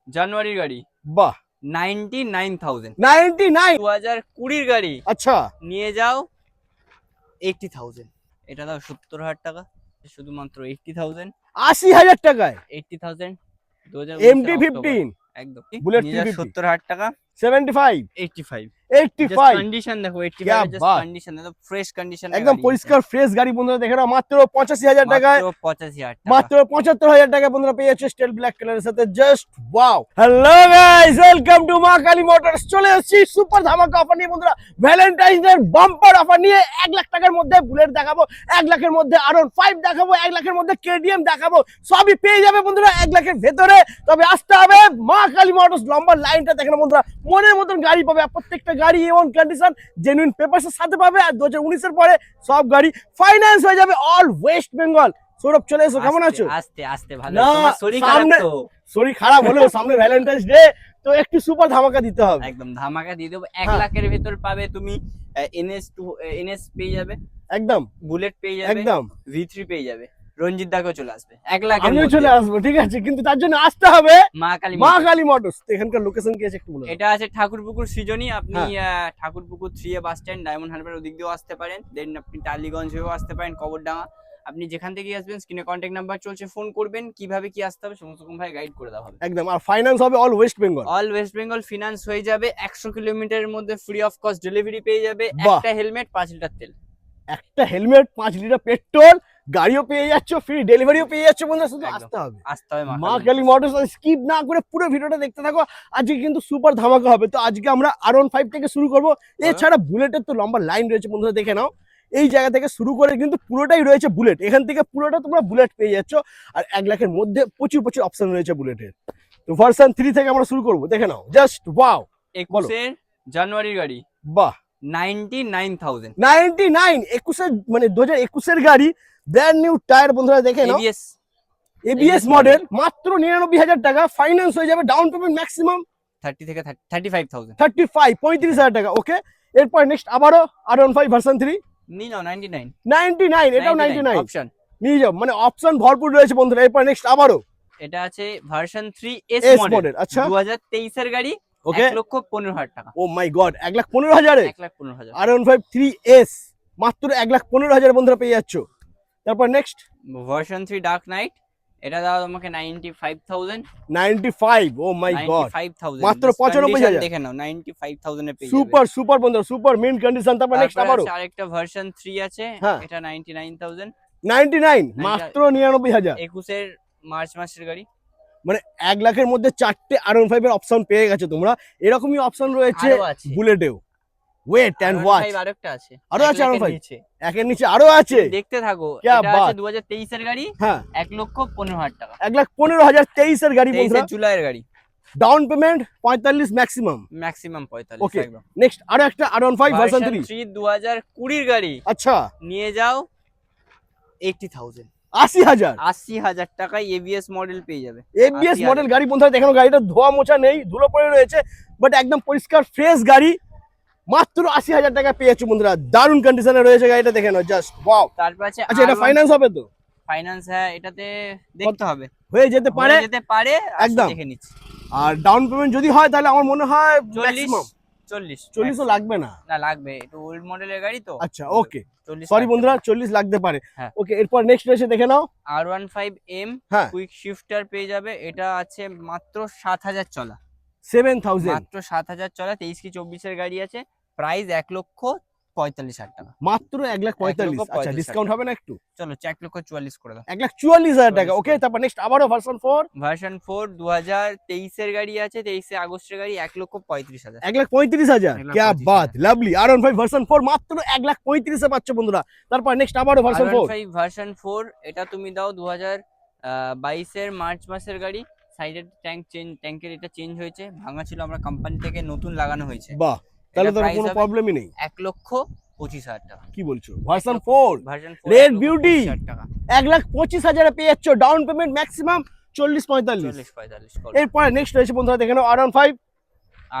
জানুয়ারির গাড়ি। বাহ 99,000। 99 2020 গাড়ি। আচ্ছা নিয়ে যাও 80,000। এটা দাও 70,000 টাকা, শুধুমাত্র 80,000। 80,000 টাকায় 80,000 MT 2019 15 একদম। বুলেট নিয়ে যাও 350 70,000 টাকা। 75 85। 85 কন্ডিশন দেখো, 85 क्या এর জাস্ট बात। কন্ডিশন দেখো, ফ্রেশ কন্ডিশন একদম পরিষ্কার ফ্রেশ গাড়ি বন্ধুরা দেখে নাও মাত্র 85,000 টাকায়, মাত্র 85,000 টাকা। মাত্র 75,000 টাকা বন্ধুরা পেয়ে যাচ্ছে স্টেল ব্ল্যাক কালারের সাথে। Just wow. Hello guys, welcome to মা কালী মোটরস। চলে এসেছি সুপার ধামাকা অফার নিয়ে বন্ধুরা, ভ্যালেন্টাইন্স ডে বাম্পার অফার নিয়ে। 1 লাখ টাকার মধ্যে বুলেট দেখাবো, 1 লাখের মধ্যে R15 দেখাবো, 1 লাখের মধ্যে KTM দেখাবো। সবই পেয়ে যাবে বন্ধুরা 1 লাখের ভেতরে। তবে আসতে হবে মা কালী মোটরস। লম্বা লাইনটা দেখেন বন্ধুরা, মনের মতন গাড়ি পাবে। প্রত্যেকটা গাড়ি এমন কন্ডিশন, জেনুইন পেপারসের সাথে পাবে। আর 2019 এর পরে সব গাড়ি ফাইন্যান্স হয়ে যাবে অল ওয়েস্ট বেঙ্গল। সৌরভ চলে এসো, কেমন আছো? আস্তে আস্তে ভালো। না, তোমার শরীর খারাপ সামনে- তো? শরীর খারাপ হলেও সামনে ভ্যালেন্টাইন্স ডে, তো একটু সুপার ধামাকা দিতে হবে। একদম ধামাকা দিয়ে দেবো। 1 হ্যাঁ। লাখের ভেতর পাবে তুমি NS পেয়ে যাবে, একদম বুলেট পেয়ে যাবে, একদম V3 পেয়ে যাবে। রঞ্জিত দাকেও চলে আসবে 1 লাখের আমিও মধ্যে। চলে আসবো, ঠিক আছে, কিন্তু তার জন্য আসতে হবে মা কালী মা মোটরস। কালী মোটরস। তো এখানকার লোকেশন কি আছে একটু বলো। এটা আছে ঠাকুরপুকুর সৃজনী। আপনি হ্যাঁ। Thakurpukur 3 bus stand, diamond Harbour ওদিক দিয়েও আসতে পারেন। দেন আপনি টালিগঞ্জ হয়েও আসতে পারেন, কবরডাঙ্গা। আপনি যেখান থেকে আসবেন স্ক্রিনে কন্ট্যাক্ট নাম্বার চলছে, ফোন করবেন। কিভাবে কি আসতে হবে সমস্ত রকম ভাই গাইড করে দেওয়া হবে। একদম। আর ফাইন্যান্স হবে all West Bengal. All West Bengal finance হয়ে যাবে। 100 কিলোমিটারের মধ্যে ফ্রি অফ কস্ট ডেলিভারি পেয়ে যাবে। বাহ। একটা হেলমেট, 5 লিটার তেল। একটা হেলমেট, 5 লিটার পেট্রোল, গাড়িও পেয়ে যাচ্ছ, ফ্রি ডেলিভারিও পেয়ে যাচ্ছ বন্ধুরা। শুধু একদম। আসতে হবে আসতে হবে মা কালী মোটরস। স্কিপ না করে পুরো ভিডিওটা দেখতে থাকো। আজকে কিন্তু সুপার ধামাকা হবে। তো আজকে আমরা R15 থেকে শুরু করবো। এছাড়া বুলেটের তো লম্বা লাইন রয়েছে বন্ধুরা, দেখে নাও। এই জায়গা থেকে শুরু করে কিন্তু পুরোটাই রয়েছে বুলেট। এখান থেকে পুরোটা তোমরা বুলেট পেয়ে যাচ্ছ। আর 1 লাখের মধ্যে প্রচুর প্রচুর অপশন রয়েছে বুলেটের। তো ভার্সন 3 থেকে আমরা শুরু করবো, দেখে নাও। Just wow. 21 জানুয়ারির গাড়ি। বাহ 99,000। 99 21 মানে 2021 এর গাড়ি, ব্র্যান্ড নিউ টায়ার বন্ধুরা, দেখে নাও। ABS ABS মডেল, মাত্র 99,000 টাকা। ফাইন্যান্স হয়ে যাবে, ডাউন পেমেন্ট ম্যাক্সিমাম 30 থেকে 35,000। 35,000 টাকা। ওকে, এরপর নেক্সট আবারও R15 ভার্সন 3 নিয়ে নাও 99। 99, এটাও 99 অপশন নিয়ে যাও, মানে অপশন ভরপুর রয়েছে বন্ধুরা। এরপর নেক্সট আবারও এটা আছে version 3 S S model. Model. আচ্ছা 2023 এর গাড়ি। ওকে, 1,15,000 টাকা। ও মাই গড, 1,15,000 1,15,000। R15 3S মাত্র 1,15,000 বন্ধুরা পেয়ে যাচ্ছ। তারপর নেক্সট ভার্সন 3 ডার্ক নাইট। এটা দাও তোমাকে 95,000। 95, ও মাই গড, 95,000 মাত্র 95,000 দেখে নাও, 95,000 এ পেয়ে যাবে। সুপার সুপার বন্ধুরা, সুপার মিন্ট কন্ডিশন। তারপর নেক্সট তারপর আবারও আছে আরেকটা ভার্সন 3 আছে। হ্যাঁ। এটা 99,000। 99, মাত্র 99,000। 21 এর মার্চ মাসের গাড়ি। মানে 1 লাখের মধ্যে 4টে R15 এর অপশন পেয়ে গেছে তোমরা। এরকমই অপশন রয়েছে আরো আছে বুলেটেও। ওয়েট এন্ড ওয়াচ, আরেকটা আছে। আরো আছে 1 লাখের R15 নিচে। একের নিচে আরো আছে। তুমি দেখতে থাকো। क्या এটা बात। আছে 2023 এর গাড়ি। হ্যাঁ 1,15,000 টাকা। 1,15,000 23 এর গাড়ি 23 বন্ধুরা। জুলাইয়ের গাড়ি। Down payment 45 maximum. ম্যাক্সিমাম 45 ওকে, একদম। নেক্সট আরো একটা R15 ভার্সন 3। 2020 গাড়ি। আচ্ছা নিয়ে যাও 80,000। 80,000 80,000 টাকায় ABS মডেল পেয়ে যাবে। ABS 80,000 মডেল গাড়ি বন্ধুরা, দেখানো গাড়িটা ধোয়া মোছা নেই, ধুলো পড়ে রয়েছে, বাট একদম পরিষ্কার ফ্রেশ গাড়ি। মাত্র 80,000 টাকা পেয়ে যাচ্ছ বন্ধুরা। দারুণ কন্ডিশনে রয়েছে গাড়িটা, দেখে নাও। Just wow. তারপর আছে আচ্ছা এটা ফাইন্যান্স হবে তো? ফাইন্যান্স। হ্যাঁ, এটাতে দেখতে হবে, হয়ে যেতে পারে হয়ে যেতে পারে। একদম। দেখে নিচ্ছি। আর ডাউন পেমেন্ট যদি হয় তাহলে আমার মনে হয় 40 ম্যাক্সিমাম 40 ও লাগবে না। না লাগবে, একটু ওল্ড মডেলের গাড়ি তো। আচ্ছা ওকে, 40 সরি বন্ধুরা, 40 লাগতে পারে। হ্যাঁ। ওকে, এরপর নেক্সট রয়েছে, দেখে নাও। R15M হ্যাঁ কুইক শিফটার পেয়ে যাবে। এটা আছে মাত্র 7,000 চলা। 7,000 মাত্র 7,000 চলা। 23 কি 24 এর গাড়ি আছে। প্রাইস 1,45,000 টাকা। মাত্র 1,45,000। 1,45,000 আচ্ছা ডিসকাউন্ট হবে না একটু? চলো 1,44,000 করে দাও। 1,44,000 টাকা। ওকে, তারপর নেক্সট আবারও ভার্সন 4। ভার্সন 4 2023 এর গাড়ি আছে। 23 আগস্টের গাড়ি। 1,35,000। 1,35,000 क्या बात, লাভলি। R15 ভার্সন 4 মাত্র 1,35,000 এ পাচ্ছ বন্ধুরা। তারপর নেক্সট আবারও ভার্সন 4। R15 ভার্সন 4 এটা তুমি দাও 2022 এর মার্চ মাসের গাড়ি। সাইডের ট্যাঙ্কের এটা চেঞ্জ হয়েছে, ভাঙা ছিল, আমরা কোম্পানি থেকে নতুন লাগানো হয়েছে। বাহ, তাহলে তো price কোনো হবে প্রবলেমই নেই। 1,25,000 টাকা। কি বলছো? ভার্সন 4 ভার্সন 4 রেড বিউটি 1,25,000 টাকা। 1,25,000 এ পেয়ে যাচ্ছ। Down payment maximum 40-45। 40-45 এরপর নেক্সট রয়েছে বন্ধুরা, দেখে নাও R15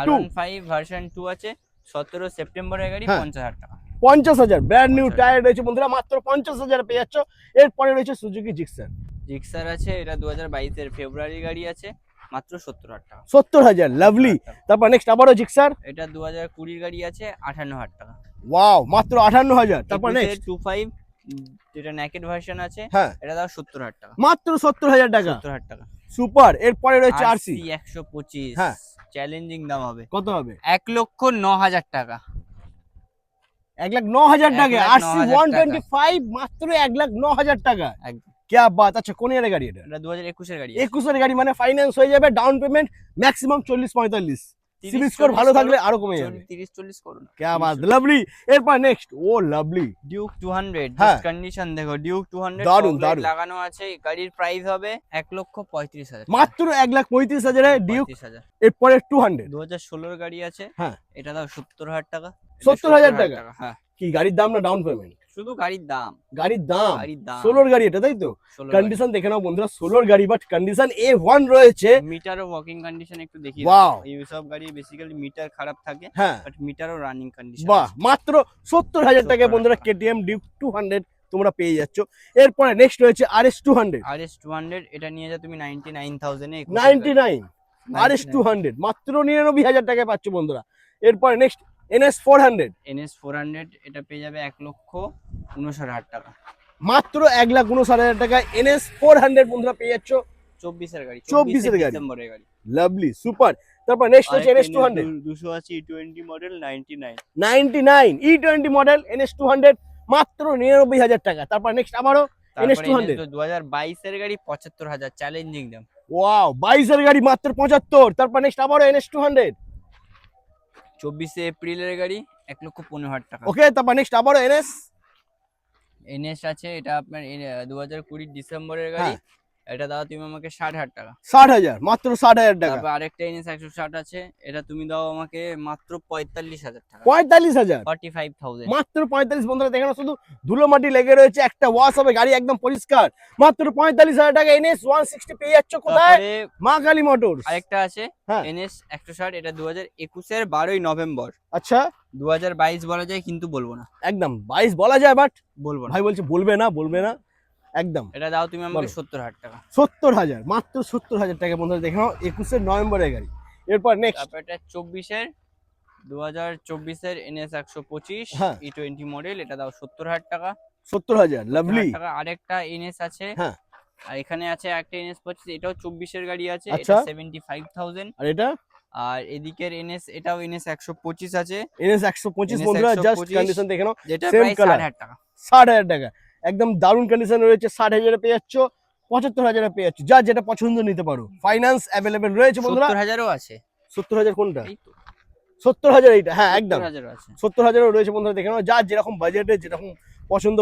R15 ভার্সন 2 আছে। 17 সেপ্টেম্বরের গাড়ি। হ্যাঁ। 50,000 টাকা। 50,000 ব্র্যান্ড নিউ 50,000 টায়ার রয়েছে বন্ধুরা, মাত্র 50,000 পেয়ে যাচ্ছ। এরপরে রয়েছে সুজুকি জিক্সার। জিক্সার আছে। এটা 2022 এর ফেব্রুয়ারি গাড়ি আছে। মাত্র 70,000 টাকা। 70,000 লাভলি। 70,000 টাকা। তারপর নেক্সট আবারও জিক্সার, এটা 2020 গাড়ি আছে 58,000 টাকা। ওয়াও মাত্র 58,000। তারপর নেক্সট 25 যেটা নেকেড ভার্সন আছে, হ্যাঁ এটা দাও 70,000 টাকা। মাত্র 70,000 টাকা, 70,000 টাকা। সুপার। এরপরে রয়েছে আরসি, 125, হ্যাঁ। চ্যালেঞ্জিং দাম হবে কত হবে? 1,09,000 টাকা। 1,09,000 টাকা। 1,09,000 আরসি 125 মাত্র 1,09,000 টাকা। একদম। क्या बात। আচ্ছা কোন ইয়ারের গাড়ি এটা? এটা 2021 এর গাড়ি। 21 এর গাড়ি, মানে ফাইন্যান্স হয়ে যাবে, down payment maximum 40-45, 30, CIBIL score 40 ভালো থাকলে করো, আরো কমে যাবে। 30-40 করুন। क्या बात, লাভলি। এরপর নেক্সট, ও লাভলি, ডিউক 200, হ্যাঁ। জাস্ট কন্ডিশন দেখো, ডিউক 200 দারুন, ফগ লাইট দারুন। লাগানো আছে। এই গাড়ির প্রাইস হবে 1,35,000 মাত্র 1,35,000 এ ডিউক। 35,000। এরপরে 200, 2016 এর গাড়ি আছে, হ্যাঁ। এটা দাও 70,000 টাকা। 70,000 টাকা? হ্যাঁ, কি গাড়ির দাম না ডাউন পেমেন্ট? শুধু গাড়ির দাম। গাড়ির দাম। গাড়ির দাম। 16 গাড়ি এটা, তাই তো? 16 কন্ডিশন দেখে নাও বন্ধুরা, 16 গাড়ি, বাট কন্ডিশন A1 রয়েছে। মিটারও ওয়ার্কিং কন্ডিশন একটু দেখিয়ে Wow. দাও। এই সব গাড়ি বেসিক্যালি মিটার খারাপ থাকে, হ্যাঁ বাট মিটারও রানিং কন্ডিশন। বাহ, মাত্র 70,000 টাকায় 70,000 বন্ধুরা টাকা। কেটিএম ডিউক 200 তোমরা পেয়ে যাচ্ছ। এরপরে নেক্সট রয়েছে RS 200, RS 200, এটা নিয়ে যা তুমি 99,000 এ 99। RS 200 মাত্র 99,000 টাকায় পাচ্ছ বন্ধুরা। এরপরে নেক্সট NS 400, NS 400, এটা পেয়ে যাবে 1,59,000 টাকা। মাত্র 1,59,000 টাকায় NS 400 বন্ধুরা পেয়ে যাচ্ছ। 24 এর গাড়ি, 24 এর গাড়ি। ডিসেম্বরের গাড়ি। Lovely, super. তারপর নেক্সট হচ্ছে NS 200, 200 আছে E20 model 99। 99 E20 model NS 200 মাত্র 99,000 টাকা। তারপর নেক্সট আবারও NS 200, 2022 এর গাড়ি 75,000, চ্যালেঞ্জিং দাম। ওয়াও 22 এর গাড়ি মাত্র 75। তারপর নেক্সট আবারও NS 200, 24 এপ্রিলের গাড়ি 1,15,000 টাকা। ওকে। তারপর নেক্সট আবারও NS আছে, এটা আপনার 2020 ডিসেম্বরের গাড়ি, হ্যাঁ। এটা দাও তুমি আমাকে 60,000 টাকা। 60,000, মাত্র 60,000 টাকা। তারপর আরেকটা NS 160 আছে, এটা তুমি দাও আমাকে মাত্র 45,000 টাকা। 45,000, 45,000। মাত্র 45 বন্ধুরা দেখেন, শুধু ধুলো মাটি লেগে রয়েছে, একটা ওয়াশ হবে, গাড়ি একদম পরিষ্কার। মাত্র 45,000 টাকা NS 160 পেয়ে যাচ্ছ কোথায়? তারপরে মা কালী মোটরস। আরেকটা আছে হ্যাঁ। NS 160, এটা 2021 এর 12ই নভেম্বর। আচ্ছা 2022 বলা যায় কিন্তু বলবো না। একদম 22 বলা যায়, বাট বলবো না। ভাই বলছে বলবে না, বলবে না একদম। এটা দাও তুমি আমাকে বলো। 70,000 টাকা। 70,000, মাত্র 70,000 টাকা বন্ধুরা দেখে নাও, 21 নভেম্বরের গাড়ি। এরপর নেক্সট, তারপর এটা 2024 এর NS 125 হ্যাঁ। E20 মডেল, এটা দাও 70,000 টাকা। 70,000 লাভলি। 70,000 টাকা। আরেকটা NS আছে, হ্যাঁ। আর এখানে আছে একটা NS 25, এটাও 24 এর গাড়ি আছে, আচ্ছা। এটা 75,000। আর এটা আর এদিকের NS, এটাও NS 125 আছে, NS 125 NS বন্ধুরা, জাস্ট 125 কন্ডিশন দেখে নাও, যেটা Same প্রায় color। 60,000 টাকা। 60,000 টাকা একদম দারুণ কন্ডিশন রয়েছে। 60,000 এ পেয়ে যাচ্ছ, 75,000 এ পেয়ে যাচ্ছ, যা যেটা পছন্দ নিতে পারো। ফাইন্যান্স অ্যাভেলেবেল রয়েছে বন্ধুরা। 70,000ও আছে। 70,000 কোনটা? এই তো 70,000 এইটা, হ্যাঁ একদম 70,000ও আছে। 70,000ও রয়েছে বন্ধুরা দেখে নাও, যা যেরকম বাজেটে যেরকম পছন্দ,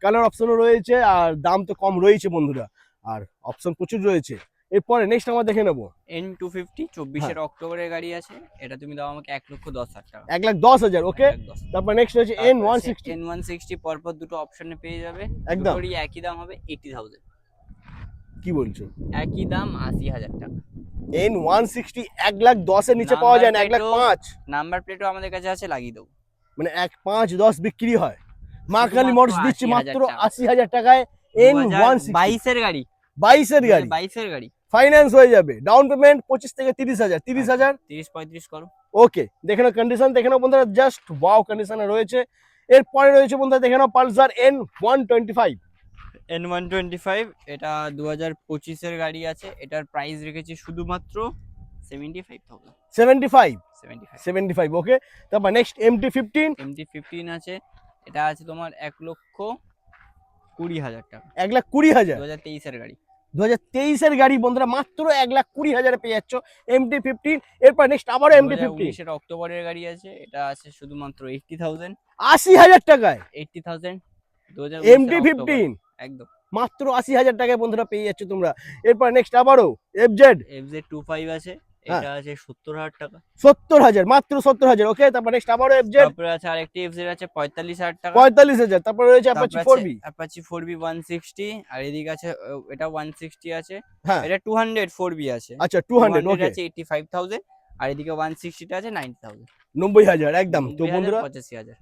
কালার অপশনও রয়েছে, আর দাম তো কম রয়েছে বন্ধুরা, আর অপশন প্রচুর রয়েছে। এরপরে নেক্সট আমরা দেখে নেবো N250 24 এর অক্টোবরের গাড়ি আছে, এটা তুমি দাও আমাকে 1,10,000 টাকা। 1,10,000, ওকে। 1,10,000। তারপর নেক্সট হচ্ছে N160, N160 পরপর দুটো অপশনে পেয়ে যাবে, একদম। দুটোরই একই দাম হবে 80,000। কি বলছো? একই দাম 80,000 টাকা। N160 1,10,000 এর নিচে পাওয়া যায় না, 1,05,000, নাম্বার প্লেটও আমাদের কাছে আছে, লাগিয়ে দেবো। মানে 1,5,10 বিক্রি হয়। মা কালী শুধুমাত্র মোটরস দিচ্ছে 80,000 মাত্র টাকা। 80,000 টাকায় N160, 22 এর গাড়ি, 22 এর গাড়ি, 22 এর গাড়ি। ফাইন্যান্স হয়ে যাবে, ডাউন পেমেন্ট 25 থেকে 30,000, 30,000, 30-35 করো। ওকে। দেখে নাও কন্ডিশন, দেখে নাও বন্ধুরা, জাস্ট ওয়াও কন্ডিশনে রয়েছে। এরপরে রয়েছে বন্ধুরা দেখে নাও পালসার N125, N125, এটা 2025 এর গাড়ি আছে, এটার প্রাইস রেখেছি শুধুমাত্র 75,000। 75, 75। 75, ওকে। তারপর নেক্সট MT15, MT15 আছে, এটা আছে তোমার 1,20,000 টাকা। 1,20,000, 2023 এর গাড়ি। 2023 এর গাড়ি বন্ধুরা, মাত্র 1,20,000 পেয়ে যাচ্ছ MT15। এরপর নেক্সট আবার MT15 2019 এর অক্টোবরের গাড়ি আছে, এটা আছে শুধুমাত্র 80,000। 80,000 টাকায় 80,000 2019 এর MT15, অক্টোবর, একদম। মাত্র 80,000 টাকায় বন্ধুরা পেয়ে যাচ্ছ তোমরা। এরপর নেক্সট আবারও FZ25 আছে, হ্যাঁ। এটা আছে 70,000 টাকা। 70,000, মাত্র 70,000, ওকে। তারপর নেক্সট আবারও FZ তারপরে আছে আরেকটি FZ আছে 45,000 টাকা। 45,000। তারপর রয়েছে Apache 4B, Apache 4B 160, আর এদিকে আছে এটা 160 আছে, হ্যাঁ এটা 200 4B আছে। আচ্ছা 200, ওকে। আছে 85,000, আর এদিকে 160 টা আছে 90,000। 90,000 একদম। তো 90,000, বন্ধুরা 85,000।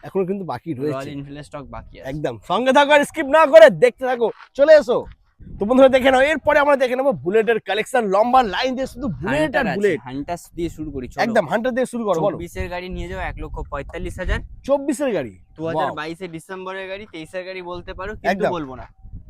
এখনো কিন্তু বাকি রয়্যাল রয়েছে, এনফিল্ড স্টক বাকি আছে। একদম। সঙ্গে থাকো আর স্কিপ না করে দেখতে থাকো, চলে এসো। তো বন্ধুরা দেখে নাও, এরপরে আমরা দেখে নেবো বুলেটের কালেকশন, লম্বা লাইন দিয়ে শুধু বুলেট আর বুলেট। হান্টার দিয়ে শুরু করি, একদম হান্টার দিয়ে শুরু করো, বলো। 24 এর গাড়ি নিয়ে যাও 1,45,000। 24 এর গাড়ি, 2022 ডিসেম্বরের গাড়ি, 23 এর গাড়ি বলতে পারো কিন্তু একদম। বলবো না।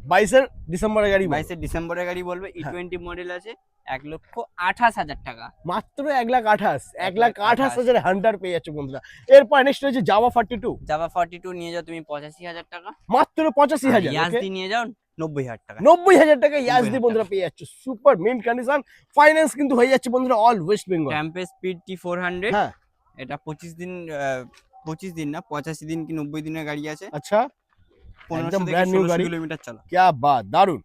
22 ডিসেম্বরের গাড়ি, 22 ডিসেম্বরের গাড়ি বলবে। E20 মডেল আছে, 1,28,000 টাকা মাত্র 1,28,000 হান্টার পেয়ে যাচ্ছে বন্ধুরা। এরপর নেক্সট হচ্ছে জাভা 42, জাভা 42 নিয়ে যাও তুমি 85,000 টাকা। মাত্র 85,000। ইয়াজদি নিয়ে যাও 90,000 টাকা। 90,000 টাকা ইয়াজদি 90,000 বন্ধুরা পেয়ে যাচ্ছে, সুপার মিন্ট কন্ডিশন, ফাইন্যান্স কিন্তু হয়ে যাচ্ছে বন্ধুরা all West Bengal. Campus speed T400, হ্যাঁ এটা 25 দিন 25 দিন না 85 দিন কি 90 দিনের গাড়ি আছে। আচ্ছা, 1500 একদম থেকে ব্র্যান্ড নিউ 1600 গাড়ি, কিলোমিটার চলা। क्या बात, দারুন।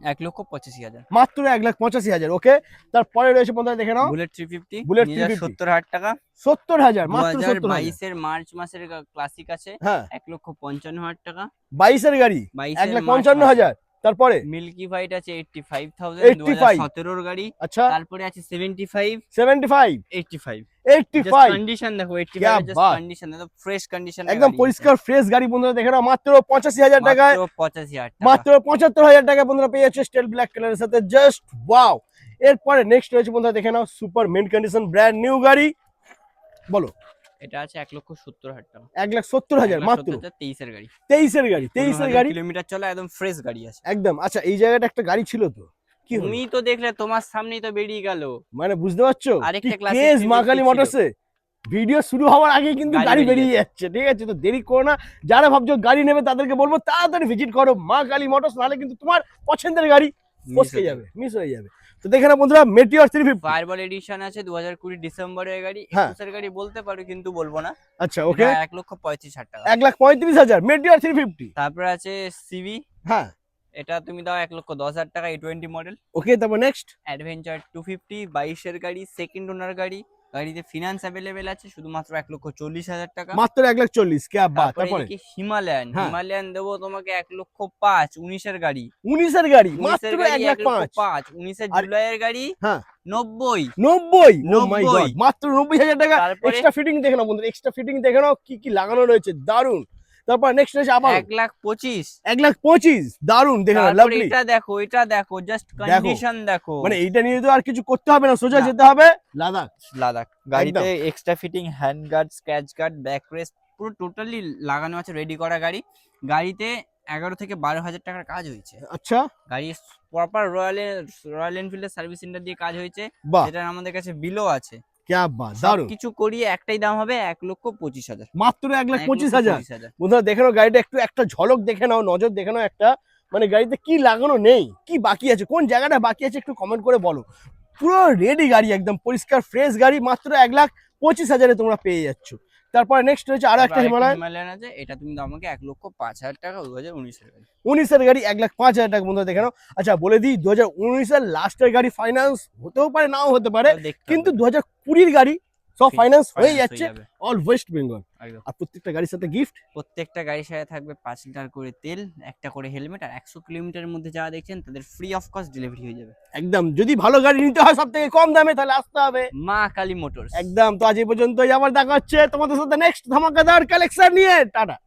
1,85,000। মাত্র 1,85,000। ওকে, তারপরে রয়েছে বন্ধুরা দেখে নাও বুলেট 350, বুলেট নিয়ে যাও 350, 70,000 টাকা। 70,000, মাত্র 70,000। 2022 এর মার্চ মাসের ক্লাসিক আছে, হ্যাঁ 1,55,000 টাকা। 22 এর গাড়ি 22 এর 1,55,000। তারপরে মিল্কি ফাইট আছে 85,000, 85 2017 এর গাড়ি। আচ্ছা, তারপরে আছে 75, 75, 85। 85, কন্ডিশন দেখো, 85 क्या এর জাস্ট बात। কন্ডিশন দেখো, ফ্রেশ কন্ডিশন, একদম পরিষ্কার ফ্রেশ গাড়ি বন্ধুরা দেখে নাও, মাত্র 85,000 টাকায়, 85,000 টাকা। মাত্র 75,000 টাকা বন্ধুরা পেয়ে যাচ্ছে স্টেল ব্ল্যাক কালারের সাথে, জাস্ট ওয়াও। এরপরে নেক্সট রয়েছে বন্ধুরা দেখে নাও super mint condition brand new গাড়ি, বলো। এটা আছে 1,70,000 টাকা। 1,70,000 মাত্র, 23 এর গাড়ি। 23 এর গাড়ি, 23 এর গাড়ি কিলোমিটার চলা, একদম ফ্রেশ গাড়ি আছে একদম। আচ্ছা, এই জায়গাটা একটা গাড়ি ছিল তো, কি হলো? তুমি তো দেখলে, তোমার সামনেই তো বেরিয়ে গেল। মানে বুঝতে পারছো আরেকটা কি classic কেস 350 মা কালী ছিল। মোটরসে ভিডিও শুরু হওয়ার আগে কিন্তু গাড়ি গাড়ি বেরিয়ে বেরিয়ে যাচ্ছে, ঠিক আছে? তো দেরি করো না, যারা ভাবছো গাড়ি নেবে তাদেরকে বলবো তাড়াতাড়ি ভিজিট করো মা কালী মোটরস, নাহলে কিন্তু তোমার পছন্দের গাড়ি ফসকে যাবে, মিস হয়ে যাবে। তো দেখে না বন্ধুরা মেটিওর 350, ফায়ারবল এডিশন আছে 2020 ডিসেম্বরের গাড়ি, হ্যাঁ। 21 এর গাড়ি বলতে পারো কিন্তু বলবো না। আচ্ছা ওকে, 1,35,000 টাকা। 1,35,000 মেটিওর 350। তারপরে আছে সিভি, হ্যাঁ এটা তুমি দাও 1,10,000 টাকা। E20 model. ওকে, তারপর নেক্সট অ্যাডভেঞ্চার 250, 22 এর গাড়ি, সেকেন্ড ওনার গাড়ি। গাড়িতে ফিনান্স অ্যাভেলেবেল আছে, শুধুমাত্র 1,40,000 টাকা। মাত্র 1,40,000, কি বাত। তারপরে এদিকে হিমালয়ান, হ্যাঁ। হিমালয়ান দেবো তোমাকে 1,05,000, 19 এর গাড়ি। 19 এর গাড়ি 19 মাত্র এর গাড়ি 1,05,000। 1,05,000, 19 এর আর- জুলাইয়ের গাড়ি হ্যাঁ 90। 90, ও মাই 90 গড, মাত্র 90,000 টাকা। তারপরে- এক্সট্রা ফিটিং দেখে নাও বন্ধুরা, এক্সট্রা ফিটিং দেখে নাও কি কি লাগানো রয়েছে, দারুন। তারপর নেক্সট রয়েছে আবার 1,25,000। 1,25,000, দারুন দেখে নাও, তারপরে লাভলি। এটা দেখো, জাস্ট কন্ডিশন দেখো। মানে এইটা নিয়ে তো আর কিছু করতে হবে না, সোজা না। যেতে হবে লাদাখ। লাদাখ। গাড়িতে extra fitting, hand guard, scratch guard, back rest পুরো টোটালি লাগানো আছে, রেডি করা গাড়ি। গাড়িতে 11 থেকে 12,000 টাকার কাজ হয়েছে। আচ্ছা, গাড়ি প্রপার রয়্যাল এনফিল্ডের সার্ভিস সেন্টার দিয়ে কাজ হয়েছে, বাহ, যেটা আমাদের কাছে বিলও আছে। क्या বাত, দারুন। কিছু করিয়ে একটাই দাম হবে 1,25,000। মাত্র 1,25,000। 1,25,000। বন্ধুরা দেখে নাও গাড়িটা, একটু একটা ঝলক দেখে নাও, নজর দেখে নাও একটা, মানে গাড়িতে কি লাগানো নেই, কি বাকি আছে, কোন জায়গাটা বাকি আছে একটু কমেন্ট করে বলো। পুরো রেডি গাড়ি, একদম পরিষ্কার ফ্রেশ গাড়ি, মাত্র 1,25,000 তোমরা পেয়ে যাচ্ছ। তারপর নেক্সট রয়েছে আরো একটা হিমালয়, হিমালয়ান আছে, এটা তুমি দাও আমাকে 1,05,000 টাকা, 2019 এর গাড়ি। 19 এর গাড়ি 1,05,000 টাকা বন্ধুরা দেখে নাও। আচ্ছা বলে দিই, 2019 এর লাস্টের গাড়ি ফাইন্যান্স হতেও পারে, নাও হতে পারে, দেখতে হবে। কিন্তু 2020 গাড়ি সব ফাইন্যান্স হয়ে Finance যাচ্ছে যাবে। All West Bengal. একদম। আর প্রত্যেকটা গাড়ির সাথে গিফট, প্রত্যেকটা গাড়ির সাথে থাকবে 5 লিটার করে তেল, একটা করে হেলমেট, আর 100 কিলোমিটারের মধ্যে যারা দেখছেন তাদের ফ্রি অফ কস্ট ডেলিভারি হয়ে যাবে। একদম। যদি ভালো গাড়ি নিতে হয় সব থেকে কম দামে, তাহলে আসতে হবে মা কালী মোটরস। একদম। তো আজ এই পর্যন্তই, আবার দেখা হচ্ছে তোমাদের সাথে নেক্সট ধামাকাদার কালেকশন নিয়ে, টাটা।